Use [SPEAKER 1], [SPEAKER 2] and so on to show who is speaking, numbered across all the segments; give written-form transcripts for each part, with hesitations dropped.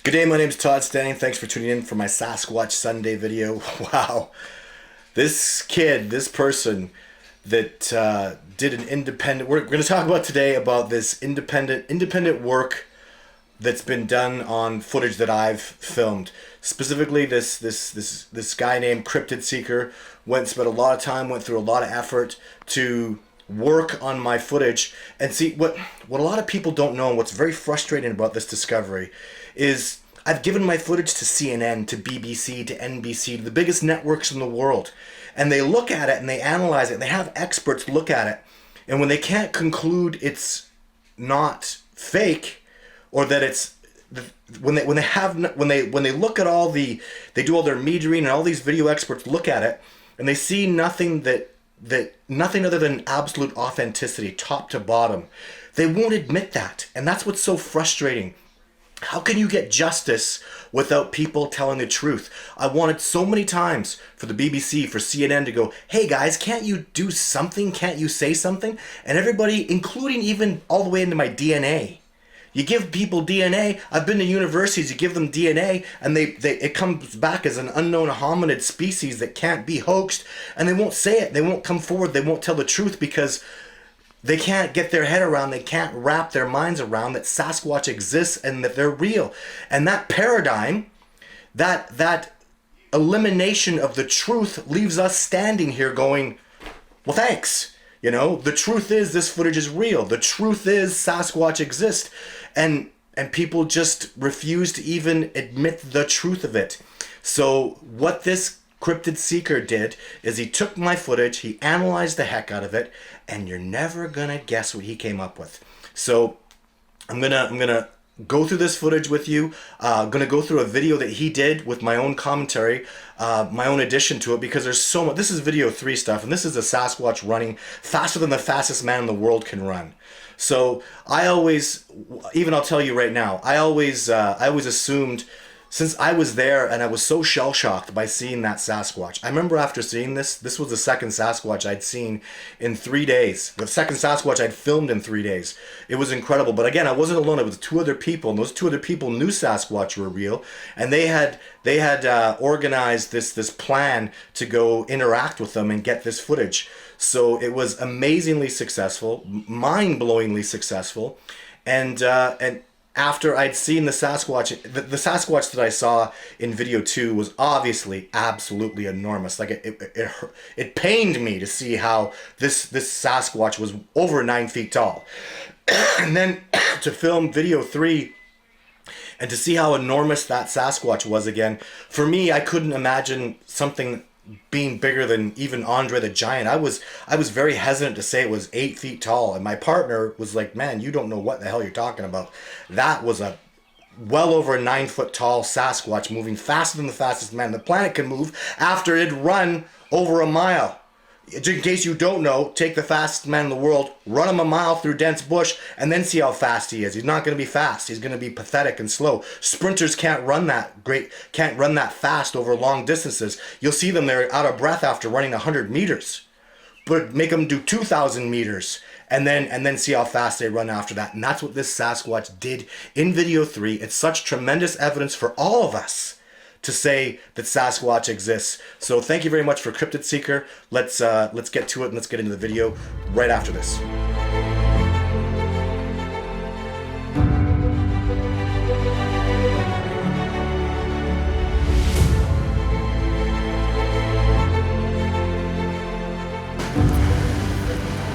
[SPEAKER 1] Good day, my name is Todd Stanning. Thanks for tuning in for my Sasquatch Sunday video. Wow. This kid, this person that did an independent, we're going to talk about today about this independent work that's been done on footage that I've filmed. Specifically, this guy named Cryptid Seeker spent a lot of time, went through a lot of effort to work on my footage and see what a lot of people don't know, and what's very frustrating about this discovery is I've given my footage to CNN, to BBC, to NBC, to the biggest networks in the world, and they look at it and they analyze it and they have experts look at it, and when they can't conclude it's not fake, or that it's when they look at all the, they do all their metering and all these video experts look at it and they see nothing nothing other than absolute authenticity top to bottom, they won't admit that. And that's what's so frustrating. How can you get justice without people telling the truth? I wanted so many times for the BBC, for CNN to go, hey guys, can't you do something? Can't you say something? And everybody, including even all the way into my DNA. You give people DNA, I've been to universities, you give them DNA, and it comes back as an unknown hominid species that can't be hoaxed, and they won't say it, they won't come forward, they won't tell the truth because they can't get their head around, they can't wrap their minds around that Sasquatch exists and that they're real. And that paradigm, that elimination of the truth leaves us standing here going, well, thanks. You know, the truth is this footage is real. The truth is Sasquatch exists. And people just refuse to even admit the truth of it. So what this Cryptid Seeker did is he took my footage, he analyzed the heck out of it, and you're never gonna guess what he came up with. So I'm gonna go through this footage with you. I'm gonna go through a video that he did with my own commentary, my own addition to it, because there's so much. This is video 3 stuff, and this is a Sasquatch running faster than the fastest man in the world can run. So I always, even I'll tell you right now, I always assumed, since I was there and I was so shell-shocked by seeing that Sasquatch. I remember after seeing this was the second Sasquatch I'd seen in 3 days. The second Sasquatch I'd filmed in 3 days. It was incredible. But again, I wasn't alone. It was 2 other people, and those 2 other people knew Sasquatch were real, and they had organized this plan to go interact with them and get this footage. So it was amazingly successful, mind-blowingly successful, and after I'd seen the Sasquatch, the Sasquatch that I saw in video 2 was obviously absolutely enormous. Like it pained me to see how this Sasquatch was over 9 feet tall. And then to film video 3 and to see how enormous that Sasquatch was again, for me, I couldn't imagine something being bigger than even Andre the Giant. I was very hesitant to say it was 8 feet tall, and my partner was like, man, you don't know what the hell you're talking about. That was a well over 9 foot tall Sasquatch moving faster than the fastest man the planet can move after it'd run over a mile. In case you don't know, take the fastest man in the world, run him a mile through dense bush, and then see how fast he is. He's not going to be fast. He's going to be pathetic and slow. Sprinters can't run that fast over long distances. You'll see them, they're out of breath after running 100 meters. But make them do 2,000 meters, and then see how fast they run after that. And that's what this Sasquatch did in video 3. It's such tremendous evidence for all of us to say that Sasquatch exists. So thank you very much for Cryptid Seeker. Let's get to it and let's get into the video right after this.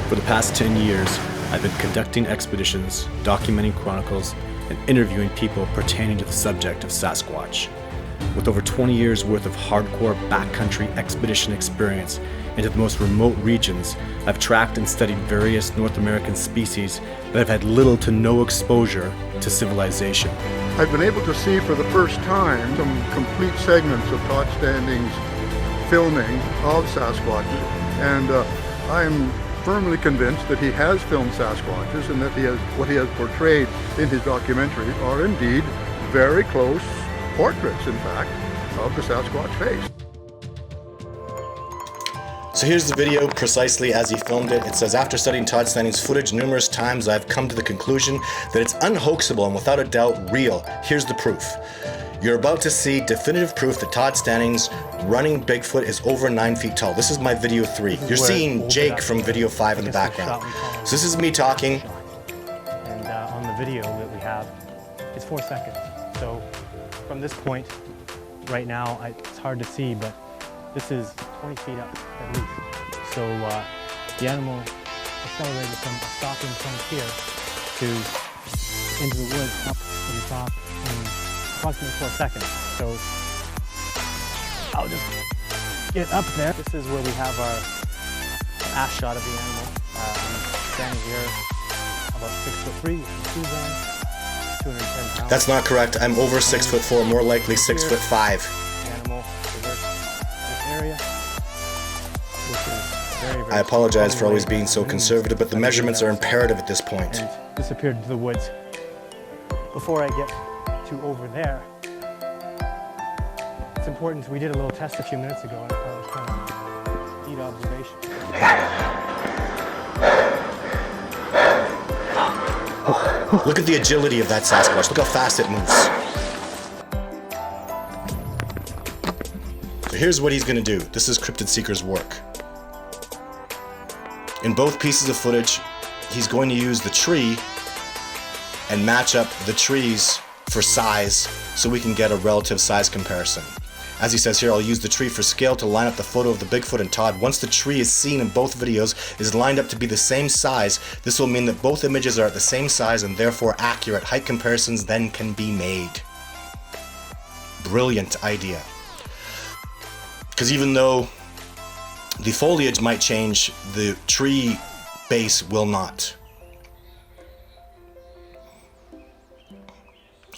[SPEAKER 1] For the past 10 years, I've been conducting expeditions, documenting chronicles, and interviewing people pertaining to the subject of Sasquatch. With over 20 years worth of hardcore backcountry expedition experience into the most remote regions, I've tracked and studied various North American species that have had little to no exposure to civilization.
[SPEAKER 2] I've been able to see for the first time some complete segments of Todd Stanning's filming of Sasquatches, and I am firmly convinced that he has filmed Sasquatches and that what he has portrayed in his documentary are indeed very close portraits, in fact, of the Sasquatch face.
[SPEAKER 1] So here's the video precisely as he filmed it. It says, after studying Todd Standing's footage numerous times, I've come to the conclusion that it's unhoaxable and without a doubt real. Here's the proof. You're about to see definitive proof that Todd Standing's running Bigfoot is over 9 feet tall. This is my video 3. You're seeing Jake from video 5 in the background. So this is me talking.
[SPEAKER 3] And on the video that we have, it's 4 seconds. So from this point, right now, it's hard to see, but this is 20 feet up at least. So the animal accelerated from a stopping point here to into the woods up to the top in approximately 4 seconds. So I'll just get up there. This is where we have our ass shot of the animal. I'm standing here about 6'3" with shoes on, 210 pounds.
[SPEAKER 1] That's not correct. I'm over 6'4", more likely 6'5".
[SPEAKER 3] The animal traversed this area, which is very, very
[SPEAKER 1] I apologize for always being so conservative, but the measurements are imperative at this point.
[SPEAKER 3] And disappeared into the woods. Before I get to over there, it's important. We did a little test a few minutes ago, and I thought it was kind of neat observation.
[SPEAKER 1] Look at the agility of that Sasquatch. Look how fast it moves. So here's what he's going to do. This is Cryptid Seeker's work. In both pieces of footage, he's going to use the tree and match up the trees for size so we can get a relative size comparison. As he says here, I'll use the tree for scale to line up the photo of the Bigfoot and Todd. Once the tree is seen in both videos is lined up to be the same size, this will mean that both images are at the same size and therefore accurate. Height comparisons then can be made. Brilliant idea. Because even though the foliage might change, the tree base will not.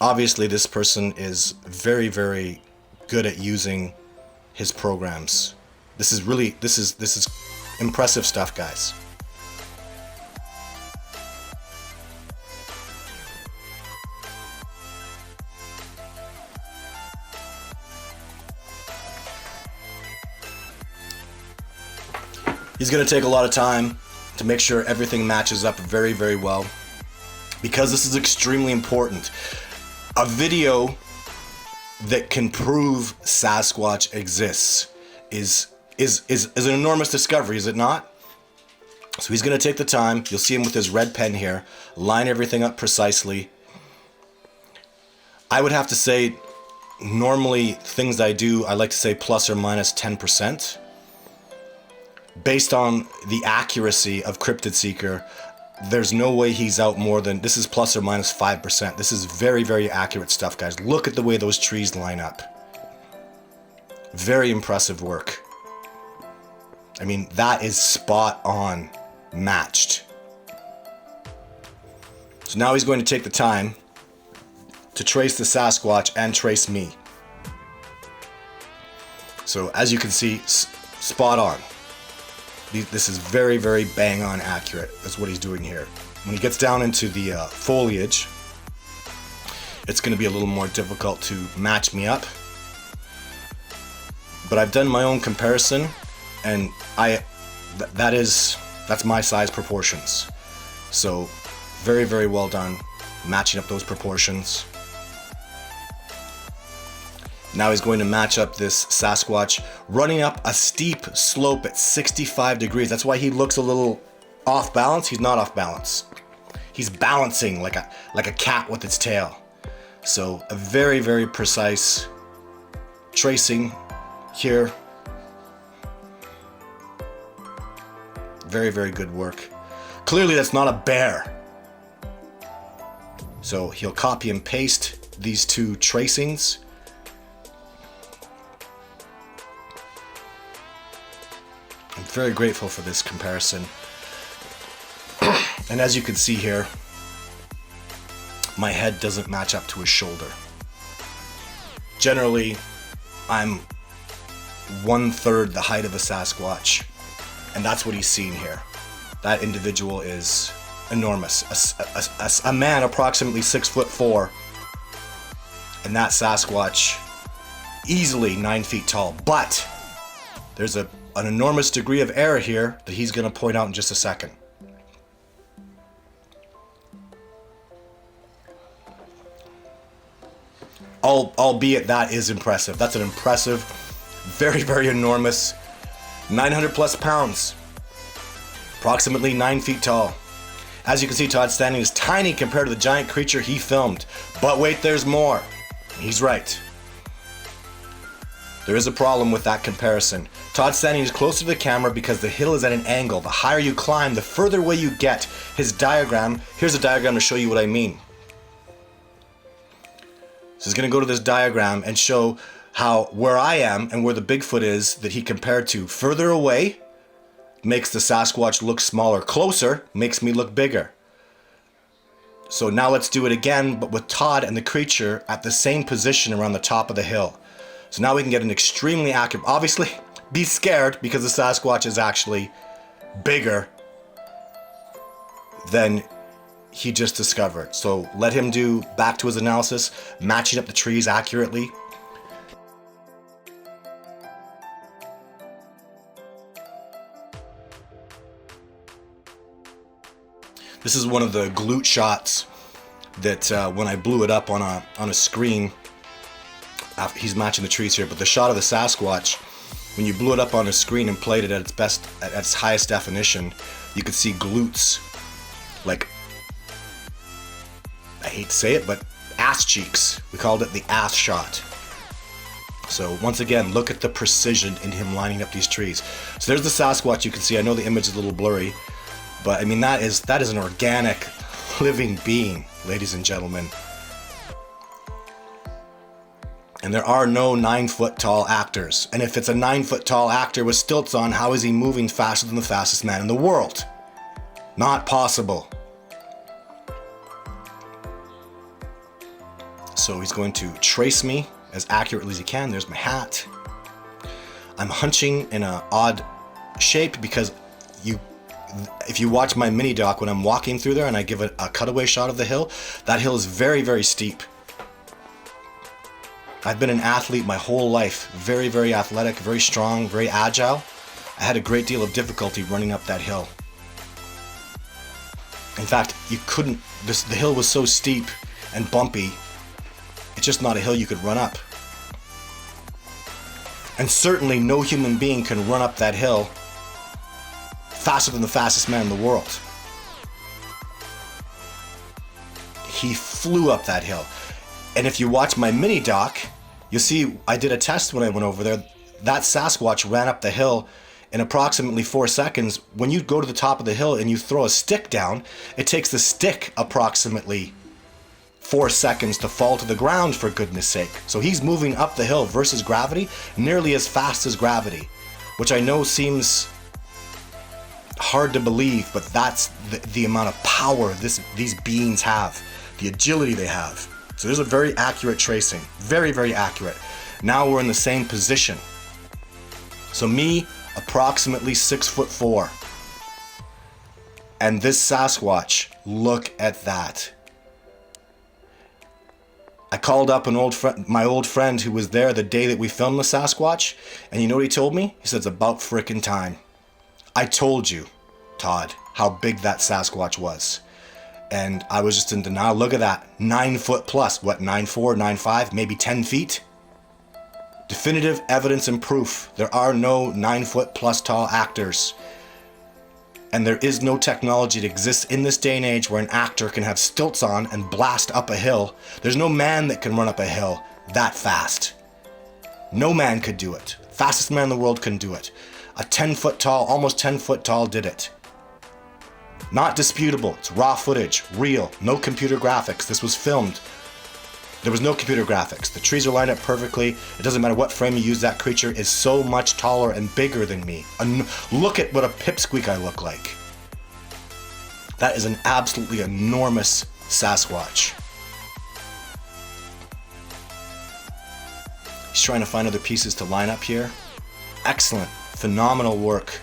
[SPEAKER 1] Obviously, this person is very, very good at using his programs. This is impressive stuff, guys. He's going to take a lot of time to make sure everything matches up very, very well, because this is extremely important. A video that can prove Sasquatch exists is an enormous discovery, is it not? So he's going to take the time. You'll see him with his red pen here, line everything up precisely. I would have to say, normally things I do, I like to say plus or minus 10%. Based on the accuracy of Cryptid Seeker, there's no way he's out more than, this is plus or minus 5%. This is very, very accurate stuff, guys. Look at the way those trees line up. Very impressive work. I mean, that is spot on matched. So now he's going to take the time to trace the Sasquatch and trace me. So as you can see, spot on. This is very, very bang on accurate. That's what he's doing here. When he gets down into the foliage, it's going to be a little more difficult to match me up. But I've done my own comparison, and that's my size proportions. So very, very well done matching up those proportions. Now he's going to match up this Sasquatch running up a steep slope at 65 degrees. That's why he looks a little off balance. He's not off balance. He's balancing like a cat with its tail. So a very, very precise tracing here. Very, very good work. Clearly that's not a bear. So he'll copy and paste these two tracings. I'm very grateful for this comparison. And as you can see here, my head doesn't match up to his shoulder. Generally, I'm 1/3 the height of a Sasquatch, and that's what he's seen here. That individual is enormous. A man approximately 6'4", and that Sasquatch easily 9 feet tall. But there's a an enormous degree of error here that he's going to point out in just a second. Albeit that is impressive. That's an impressive, very, very enormous, 900 plus pounds, approximately 9 feet tall. As you can see, Todd standing is tiny compared to the giant creature he filmed. But wait, there's more. He's right. There is a problem with that comparison. Todd standing is closer to the camera because the hill is at an angle. The higher you climb, the further away you get. His diagram, here's a diagram to show you what I mean. So he's going to go to this diagram and show how where I am and where the Bigfoot is that he compared to. Further away makes the Sasquatch look smaller. Closer makes me look bigger. So now let's do it again, but with Todd and the creature at the same position around the top of the hill. So now we can get an extremely accurate, obviously be scared because the Sasquatch is actually bigger than he just discovered. So let him do back to his analysis, matching up the trees accurately. This is one of the glute shots that when I blew it up on a screen, he's matching the trees here, but the shot of the Sasquatch, when you blew it up on a screen and played it at its best, at its highest definition, you could see glutes, like, I hate to say it, but ass cheeks. We called it the ass shot. So once again, look at the precision in him lining up these trees. So there's the Sasquatch. You can see, I know the image is a little blurry, but I mean, that is an organic, living being, ladies and gentlemen. And there are no 9-foot tall actors. And if it's a 9-foot tall actor with stilts on, how is he moving faster than the fastest man in the world? Not possible. So he's going to trace me as accurately as he can. There's my hat. I'm hunching in an odd shape because if you watch my mini doc when I'm walking through there and I give a cutaway shot of the hill, that hill is very, very steep. I've been an athlete my whole life. Very, very athletic, very strong, very agile. I had a great deal of difficulty running up that hill. In fact, the hill was so steep and bumpy, it's just not a hill you could run up. And certainly no human being can run up that hill faster than the fastest man in the world. He flew up that hill. And if you watch my mini doc, you'll see I did a test when I went over there. That Sasquatch ran up the hill in approximately 4 seconds. When you go to the top of the hill and you throw a stick down, it takes the stick approximately 4 seconds to fall to the ground, for goodness sake. So he's moving up the hill versus gravity nearly as fast as gravity, which I know seems hard to believe, but that's the amount of power these beings have, the agility they have. So there's a very accurate tracing, very, very accurate. Now we're in the same position. So me, approximately 6'4", and this Sasquatch, look at that. I called up my old friend who was there the day that we filmed the Sasquatch, and you know what he told me? He said, it's about frickin' time. I told you, Todd, how big that Sasquatch was. And I was just in denial. Look at that, 9 foot plus, what, 9'4", 9'5", maybe 10 feet? Definitive evidence and proof. There are no 9 foot plus tall actors. And there is no technology that exists in this day and age where an actor can have stilts on and blast up a hill. There's no man that can run up a hill that fast. No man could do it. Fastest man in the world couldn't do it. A 10 foot tall, almost 10 foot tall did it. Not disputable. It's raw footage, real, no computer graphics. This was filmed. There was no computer graphics. The trees are lined up perfectly. It doesn't matter what frame you use, that creature is so much taller and bigger than me. Look at what a pipsqueak I look like. That is an absolutely enormous Sasquatch. He's trying to find other pieces to line up here. Excellent, phenomenal work.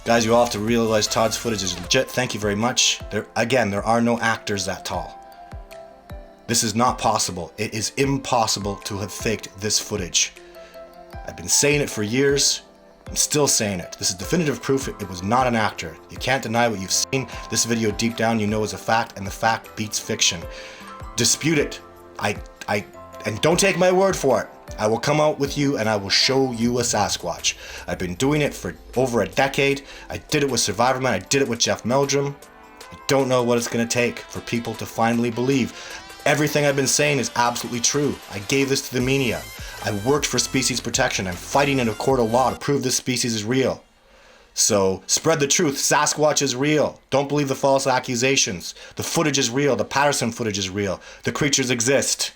[SPEAKER 1] Guys, you all have to realize Todd's footage is legit. Thank you very much. There are no actors that tall. This is not possible. It is impossible to have faked this footage. I've been saying it for years. I'm still saying it. This is definitive proof it was not an actor. You can't deny what you've seen. This video deep down you know is a fact, and the fact beats fiction. Dispute it. And don't take my word for it. I will come out with you and I will show you a Sasquatch. I've been doing it for over a decade. I did it with Survivorman. I did it with Jeff Meldrum. I don't know what it's going to take for people to finally believe. Everything I've been saying is absolutely true. I gave this to the media. I worked for species protection. I'm fighting in a court of law to prove this species is real. So spread the truth. Sasquatch is real. Don't believe the false accusations. The footage is real. The Patterson footage is real. The creatures exist.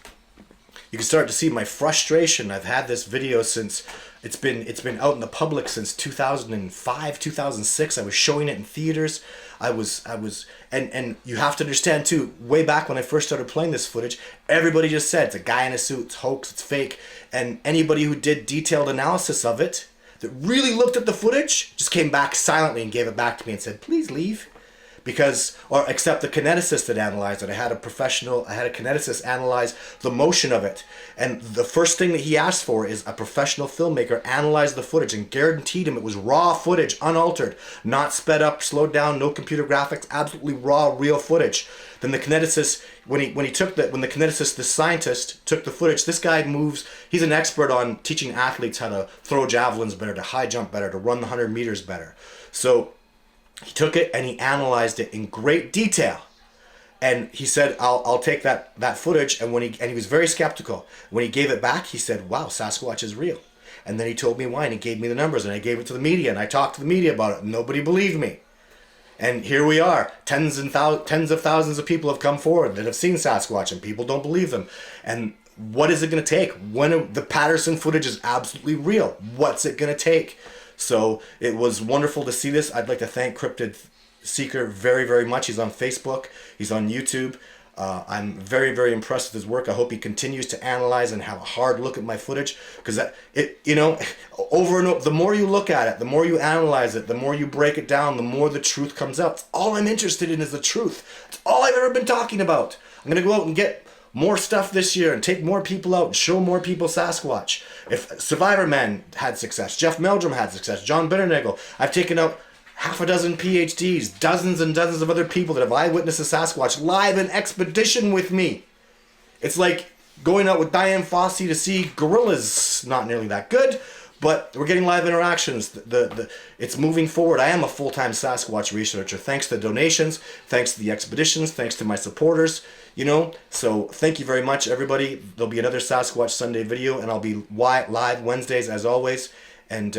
[SPEAKER 1] You can start to see my frustration. I've had this video since it's been out in the public since 2005, 2006. I was showing it in theaters. And you have to understand too, way back when I first started playing this footage, everybody just said it's a guy in a suit, it's hoax, it's fake. And anybody who did detailed analysis of it, that really looked at the footage, just came back silently and gave it back to me and said, please leave. Except the kineticist that analyzed it. I had a kineticist analyze the motion of it. And the first thing that he asked for is a professional filmmaker analyze the footage and guaranteed him it was raw footage, unaltered, not sped up, slowed down, no computer graphics, absolutely raw, real footage. Then the kineticist, when the kineticist, the scientist, took the footage, this guy moves, he's an expert on teaching athletes how to throw javelins better, to high jump better, to run the 100 meters better. So he took it and he analyzed it in great detail, and he said, "I'll take that footage." And he was very skeptical. When he gave it back, he said, "Wow, Sasquatch is real." And then he told me why, and he gave me the numbers, and I gave it to the media, and I talked to the media about it. And nobody believed me, and here we are. Tens of thousands of people have come forward that have seen Sasquatch, and people don't believe them. And what is it going to take when the Patterson footage is absolutely real? What's it going to take? So it was wonderful to see this. I'd like to thank Cryptid Seeker very, very much. He's on Facebook. He's on YouTube. I'm very, very impressed with his work. I hope he continues to analyze and have a hard look at my footage, because over and over, the more you look at it, the more you analyze it, the more you break it down, the more the truth comes out. That's all I'm interested in, is the truth. That's all I've ever been talking about. I'm going to go out and get more stuff this year and take more people out and show more people Sasquatch. If Survivorman had success, Jeff Meldrum had success, John Bitternagel, I've taken out half a dozen PhDs, dozens and dozens of other people that have eyewitnessed a Sasquatch live in expedition with me. It's like going out with Diane Fossey to see gorillas. Not nearly that good, but we're getting live interactions. It's moving forward. I am a full-time Sasquatch researcher, thanks to donations, thanks to the expeditions, thanks to my supporters. So thank you very much, everybody. There'll be another Sasquatch Sunday video, and I'll be live Wednesdays as always. And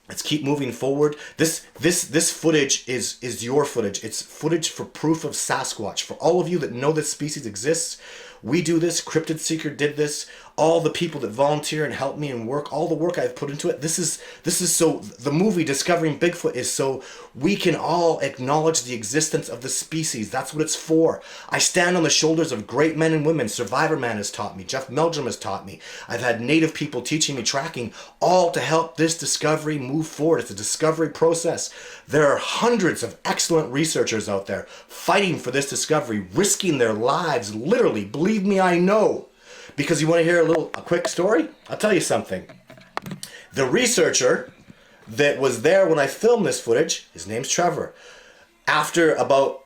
[SPEAKER 1] let's keep moving forward. This footage is your footage. It's footage for proof of Sasquatch. For all of you that know this species exists, we do this. Cryptid Seeker did this. All the people that volunteer and help me and work, all the work I've put into it. This is so, the movie Discovering Bigfoot is so we can all acknowledge the existence of the species. That's what it's for. I stand on the shoulders of great men and women. Survivorman has taught me. Jeff Meldrum has taught me. I've had native people teaching me tracking, all to help this discovery move forward. It's a discovery process. There are hundreds of excellent researchers out there fighting for this discovery, risking their lives, literally. Believe me, I know. Because you want to hear a quick story? I'll tell you something. The researcher that was there when I filmed this footage, his name's Trevor. After about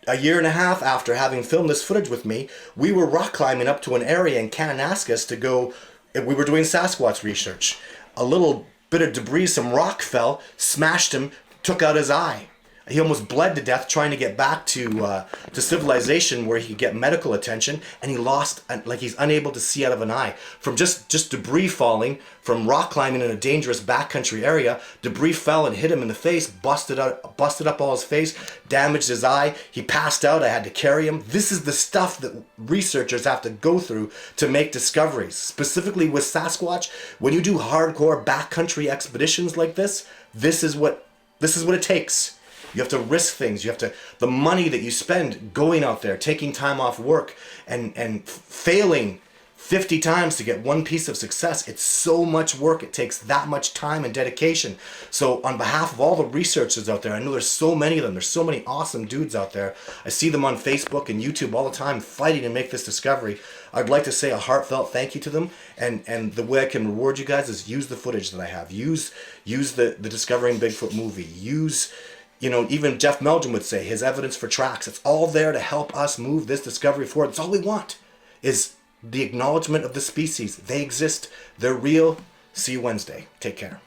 [SPEAKER 1] a year and a half after having filmed this footage with me, we were rock climbing up to an area in Kananaskis to go, we were doing Sasquatch research. A little bit of debris, some rock fell, smashed him, took out his eye. He almost bled to death trying to get back to civilization where he could get medical attention, and he lost, he's unable to see out of an eye. From just debris falling, from rock climbing in a dangerous backcountry area, debris fell and hit him in the face, busted up all his face, damaged his eye. He passed out. I had to carry him. This is the stuff that researchers have to go through to make discoveries. Specifically with Sasquatch, when you do hardcore backcountry expeditions like this is what it takes. You have to risk things. You have to, the money that you spend going out there, taking time off work and failing 50 times to get one piece of success. It's so much work. It takes that much time and dedication. So on behalf of all the researchers out there, I know there's so many of them. There's so many awesome dudes out there. I see them on Facebook and YouTube all the time fighting to make this discovery. I'd like to say a heartfelt thank you to them. And the way I can reward you guys is use the footage that I have. Use the Discovering Bigfoot movie. Use, you know, even Jeff Meldrum would say, his evidence for tracks. It's all there to help us move this discovery forward. That's all we want, is the acknowledgement of the species. They exist. They're real. See you Wednesday. Take care.